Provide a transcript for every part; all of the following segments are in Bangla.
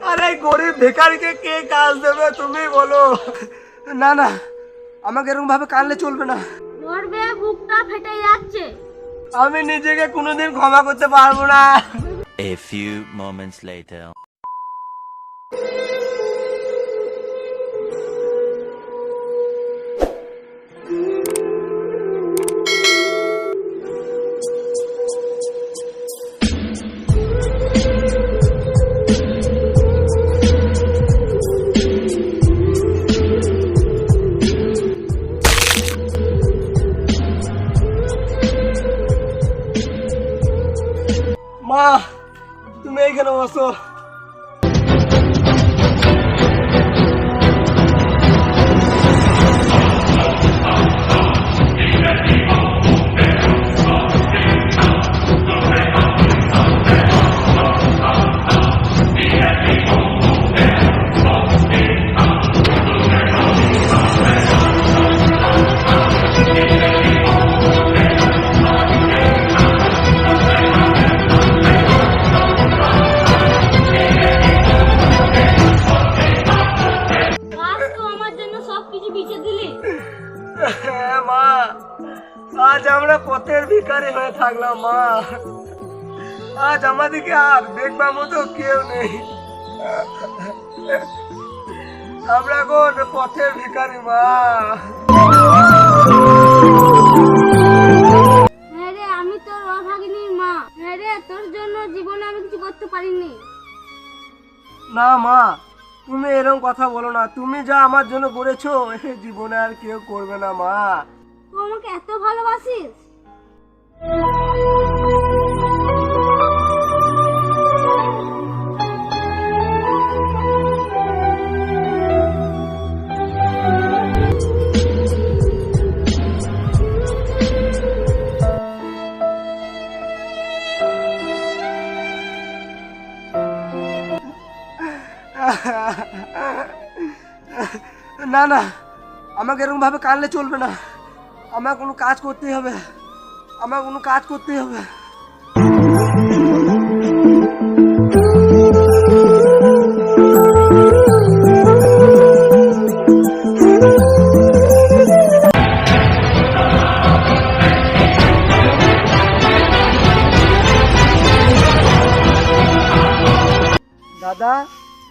আরে গরিব ভিখারিকে কে কাজ দেবে তুমি বলো। না না, আমাকে এরকম ভাবে কানলে চলবে না। মরবে, বুকটা ফেটে যাচ্ছে। আমি নিজেকে কোনোদিন ক্ষমা করতে পারবো না। A few moments later. মা, তুমি এইখানে বসো। আজ তো আমার জন্য সবকিছু বিছে দিলি। হ্যাঁ মা, আজ আমরা পথের ভিখারি হয়ে থাকলাম মা। আজ আমাদেরকে আর দেখবার মতো কেউ নেই। আমরা এখন পথের ভিখারি মা। হ্যাঁ রে, আমি তোর অভাগিনীর মা। হ্যাঁ রে, তোর জন্য জীবনে আমি কিছু করতে পারিনি। না মা, তুমি এরকম কথা বলো না। তুমি যা আমার জন্য করেছো জীবনে আর কেউ করবে না মা। তুই আমাকে এত ভালোবাসিস? না না, আমাকে এরকম ভাবে কানলে চলবে না। আমার কোনো কাজ করতেই হবে। আমার কোনো কাজ করতেই হবে। দাদা,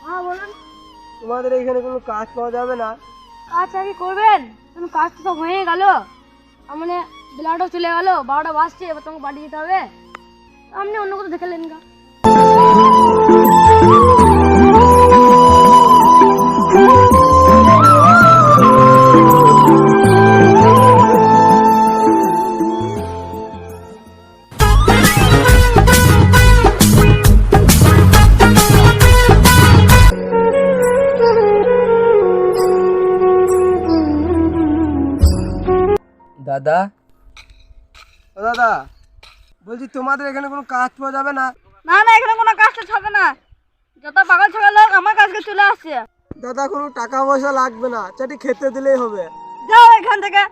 হ্যাঁ বলুন। তোমাদের এখানে কোনো কাজ পাওয়া যাবে না? কাজ আগে করবেন? তুমি কাজ তো সব হয়ে গেল। মানে বেলাটাও চলে গেল, 12টা বাজছে, এবার তোমাকে বাড়ি যেতে হবে। আপনি অন্য কোথাও দেখে নেন গা। দাদা, ও দাদা, বলছি তোমাদের এখানে কোনো কাজ পাওয়া যাবে না? না না, এখানে কোনো কাজ টাজ হবে না। যত পাগল ছাগল লোক আমার কাছে চলে আসছে। দাদা, কোনো টাকা পয়সা লাগবে না, চাটি খেতে দিলেই হবে। যাও এখান থেকে।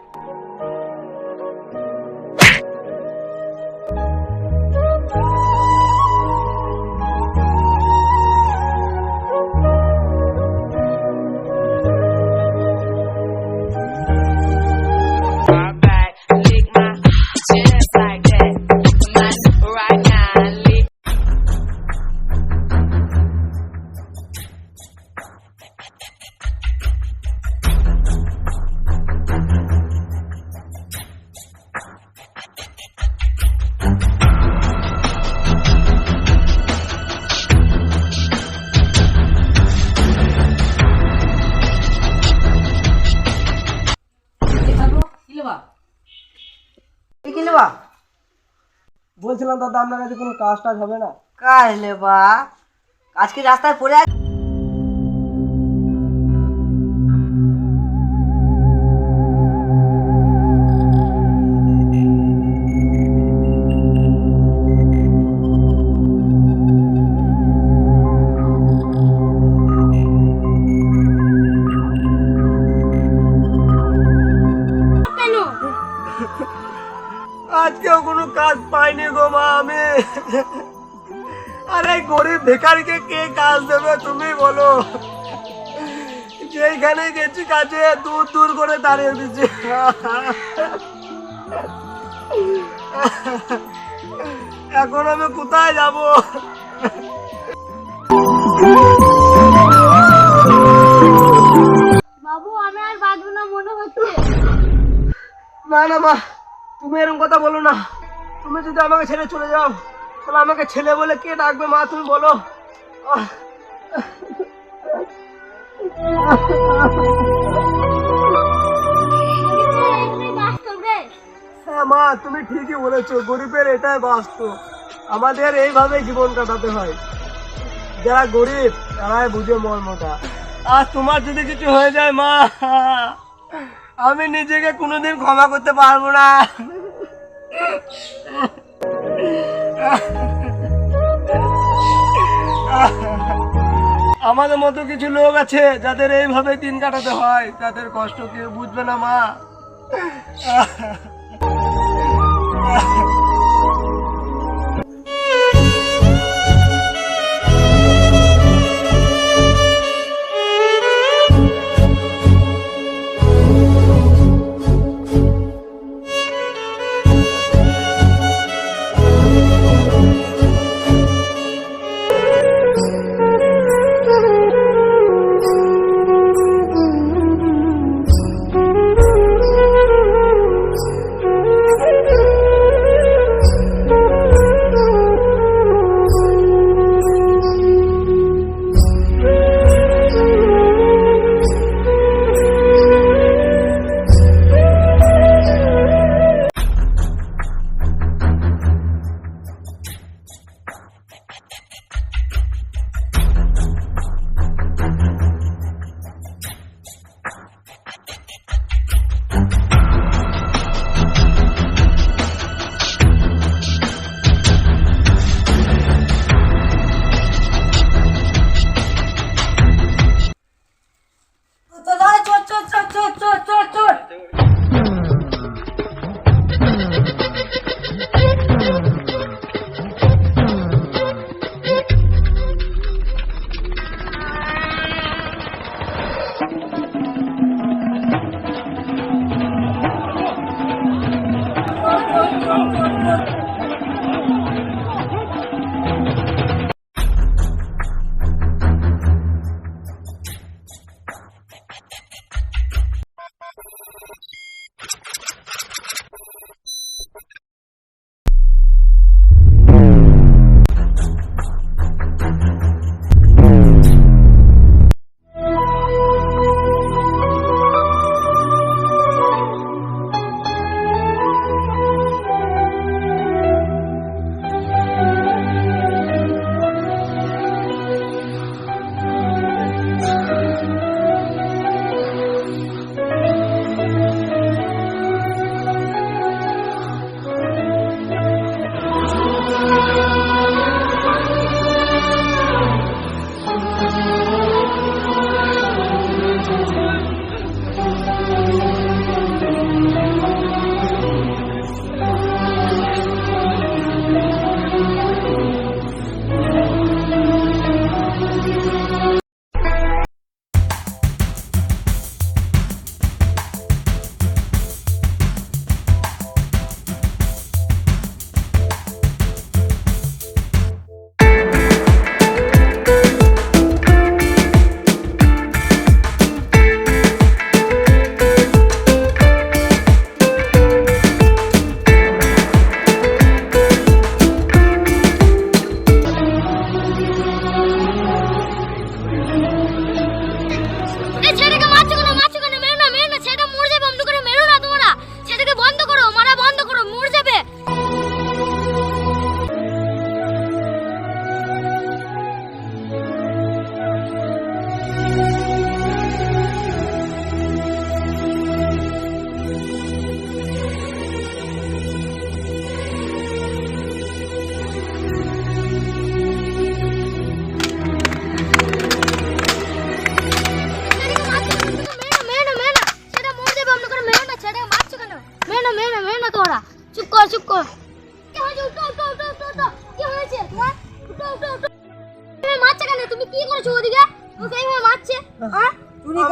বলছিলাম দাদা, আপনার কাছে কোনো কাজ টাজ হবে না? কাজ লেবা? কাজ কি রাস্তায় পড়ে আছে? আজকেও কোনো কাজ পাইনি গো মা আমি। আরে এই গরিব ভিখারিকে কে কাজ দেবে তুমি বলো? যেখানে গেছি কাজে দূর দূর করে দাঁড়িয়ে দিচ্ছে। এখন আমি কোথায় যাব? বাবু আমি আর বাঁচবো না মনে হচ্ছে। না না মা, তুমি এরকম কথা বলো না। তুমি যদি আমাকে ছেড়ে চলে যাও তাহলে আমাকে ছেলে বলে কে ডাকবে মা, তুমি বলো। এটাই বাস্তব রে। হ্যাঁ মা, তুমি ঠিকই বলেছো, গরিবের এটাই বাস্তব। আমাদের এইভাবে জীবন কাটাতে হয়। যারা গরিব তারাই বুঝে মর্মটা। আর তোমার যদি কিছু হয়ে যায় মা, আমি নিজেকে কোনোদিন ক্ষমা করতে পারবো না। আমাদের মতো কিছু লোক আছে যাদের এইভাবে দিন কাটাতে হয়, তাদের কষ্ট কেউ বুঝবে না মা।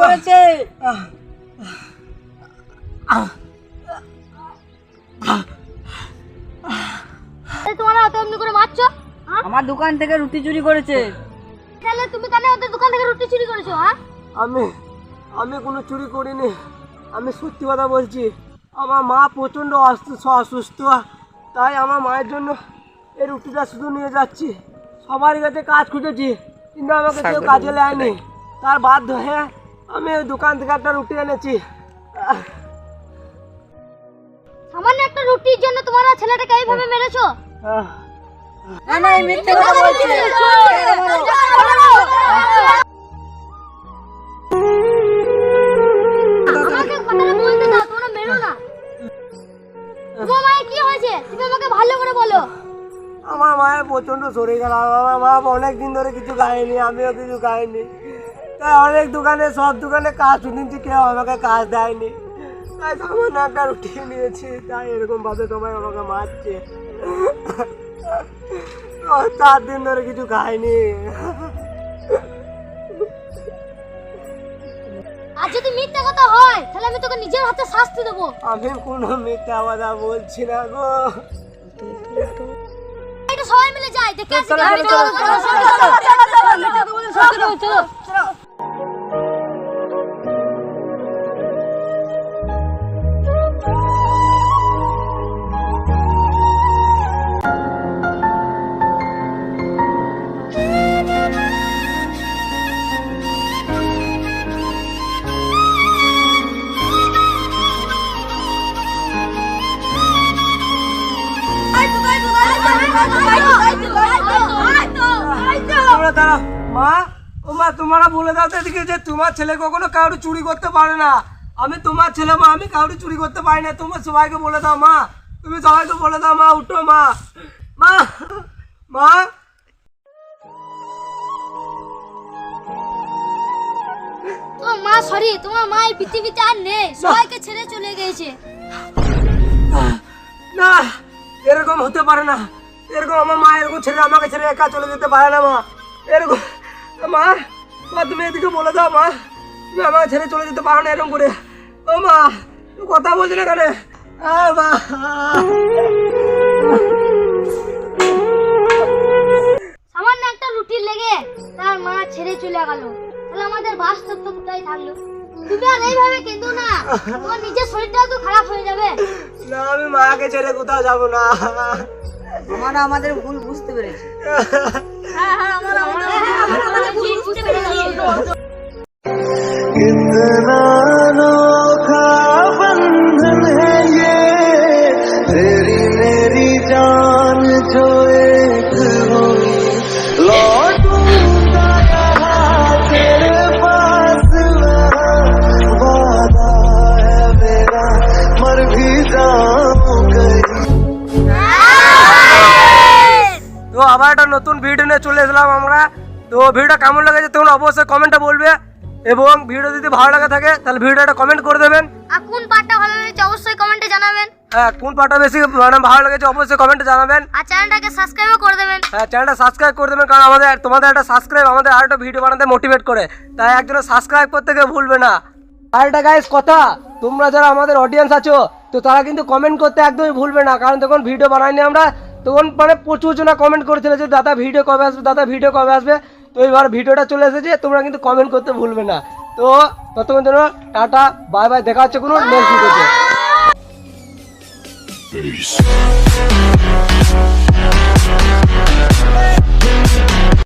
করেছে। তোমরা অত এমনি করে মারছো? হ্যাঁ? আমার দোকান থেকে রুটি চুরি করেছে। তাহলে তুমি কেন ওদের দোকান থেকে রুটি চুরি করেছো? হ্যাঁ, আমি কোনো চুরি করিনি। আমি সত্যি কথা বলছি। আমার মা প্রচণ্ড অসুস্থ, তাই আমার মায়ের জন্য এই রুটিটা শুধু নিয়ে যাচ্ছি। সবার কাছে কাজ খুঁজেছি, কিন্তু আমাকে কেউ কাজে নেয়নি। তার বাধ্য হয়ে আমি ওই দোকান থেকে একটা রুটি এনেছি। সামান্য একটা রুটির জন্য তোমরা ছেলেটাকে এইভাবে মেরেছো? আহ, না না, এই মিথ্যে কথা বলছে। আমাকে কথাটা বলতে দাও, তোমরা মেরো না। তোমার মায়ের কি হয়েছে তুমি আমাকে ভালো করে বলো। আমার মায়ের প্রচণ্ড শরীর খারাপ। আমার মা অনেক দিন ধরে কিছু খায়নি, আমিও কিছু খাইনি। তাই অনেক দোকানে, সব দোকানে কাজ শুনেছি, কেউ আমাকে কাজ দেয়নি। তাই সামান্য একটা রুটি নিয়েছি, তাই এরকম ভাবে সবাই আমাকে মারছে। 4 দিন ধরে কিছু খাইনি। আর যদি মিথ্যা কথা হয় তাহলে আমি তোকে নিজের হাতে শাস্তি দেবো। আমি কোনো মিথ্যা কথা বলছি না গো। এটা সবাই মিলে যাই দেখে আসি। চলো। তোমরা দাঁড়াও। মা, ও মা, তোমরা বলে দাও তো এদিকে যে তোমার ছেলে কখনো কাউকে চুরি করতে পারে না। আমি তোমার ছেলে মা, আমি কাউকে চুরি করতে পারি না। তোমার সবাইকে বলে দাও মা, তুমি সবাইকে বলে দাও মা। উঠো মা, মা, মা। তোমার মা, সরি, তোমার মা এই পৃথিবীতে আর নেই, সবাইকে ছেড়ে চলে গেছে। না, এরকম হতে পারে না। এরকম আমার মা এরকম ছেড়ে আমাকে ছেড়ে একা চলে যেতে পারে না মা। এরকম মা, মা তুমি এদিকে বলে দাও মা, তুমি আমাকে ছেড়ে চলে যেতে পারো না এরকম করে। ও মা, তুমি কথা বলছি না কেন? মা, সামান্য একটা রুটির লেগে তার মা ছেড়ে চলে গেল, তাহলে আমাদের বাস্তব তো কোথায় থাকলো? তুমি আর এইভাবে কেঁদো না, তোমার নিজের শরীরটাও তো খারাপ হয়ে যাবে। না, আমি মাকে ছেড়ে কোথাও যাবো না। আমরা আমাদের ভুল বুঝতে পেরেছি। বুঝতে পেরেছি। कितना अनोखा बंधन है ये, तेरी मेरी जान जो एक हुई। लौटूंगा यहाँ तेरे पास, वादा है मेरा, मर भी जाऊं कहीं। তো আবার একটা নতুন ভিডিও নিয়ে চলে এলাম আমরা। তো ভিডিওটা কেমন লেগেছে তোমরা অবশ্যই কমেন্টে বলবে, এবং ভিডিও যদি ভালো লাগে থাকে তাহলে ভিডিওটা কমেন্ট করে দেবেন। আর কোন পার্টটা ভালো লেগেছে অবশ্যই কমেন্টে জানাবেন। হ্যাঁ, কোন পার্টটা বেশি ভালো লেগেছে অবশ্যই কমেন্টে জানাবেন। আর চ্যানেলটাকে সাবস্ক্রাইবও করে দেবেন। হ্যাঁ, চ্যানেলটা সাবস্ক্রাইব করে দেবেন, কারণ তোমাদের একটা সাবস্ক্রাইব আমাদের আরেকটা ভিডিও বানাতে মোটিভেট করে। তাই একজন সাবস্ক্রাইব করতে কেউ ভুলবে না। আর একটা গাইস কথা, তোমরা যারা আমাদের অডিয়েন্স আছো, তো তারা কিন্তু কমেন্ট করতে একদমই ভুলবে না, কারণ তখন ভিডিও বানাইনি আমরা, তখন মানে প্রচুর জনা কমেন্ট করেছিল যে দাদা ভিডিও কবে আসবে, দাদা ভিডিও কবে আসবে। তো এবার ভিডিওটা চলে এসেছে, তোমরা কিন্তু কমেন্ট করতে ভুলবে না। তো ততক্ষণ জন্য টাটা, বাই বাই, দেখা হচ্ছে কোনো নেক্সট ভিডিওতে।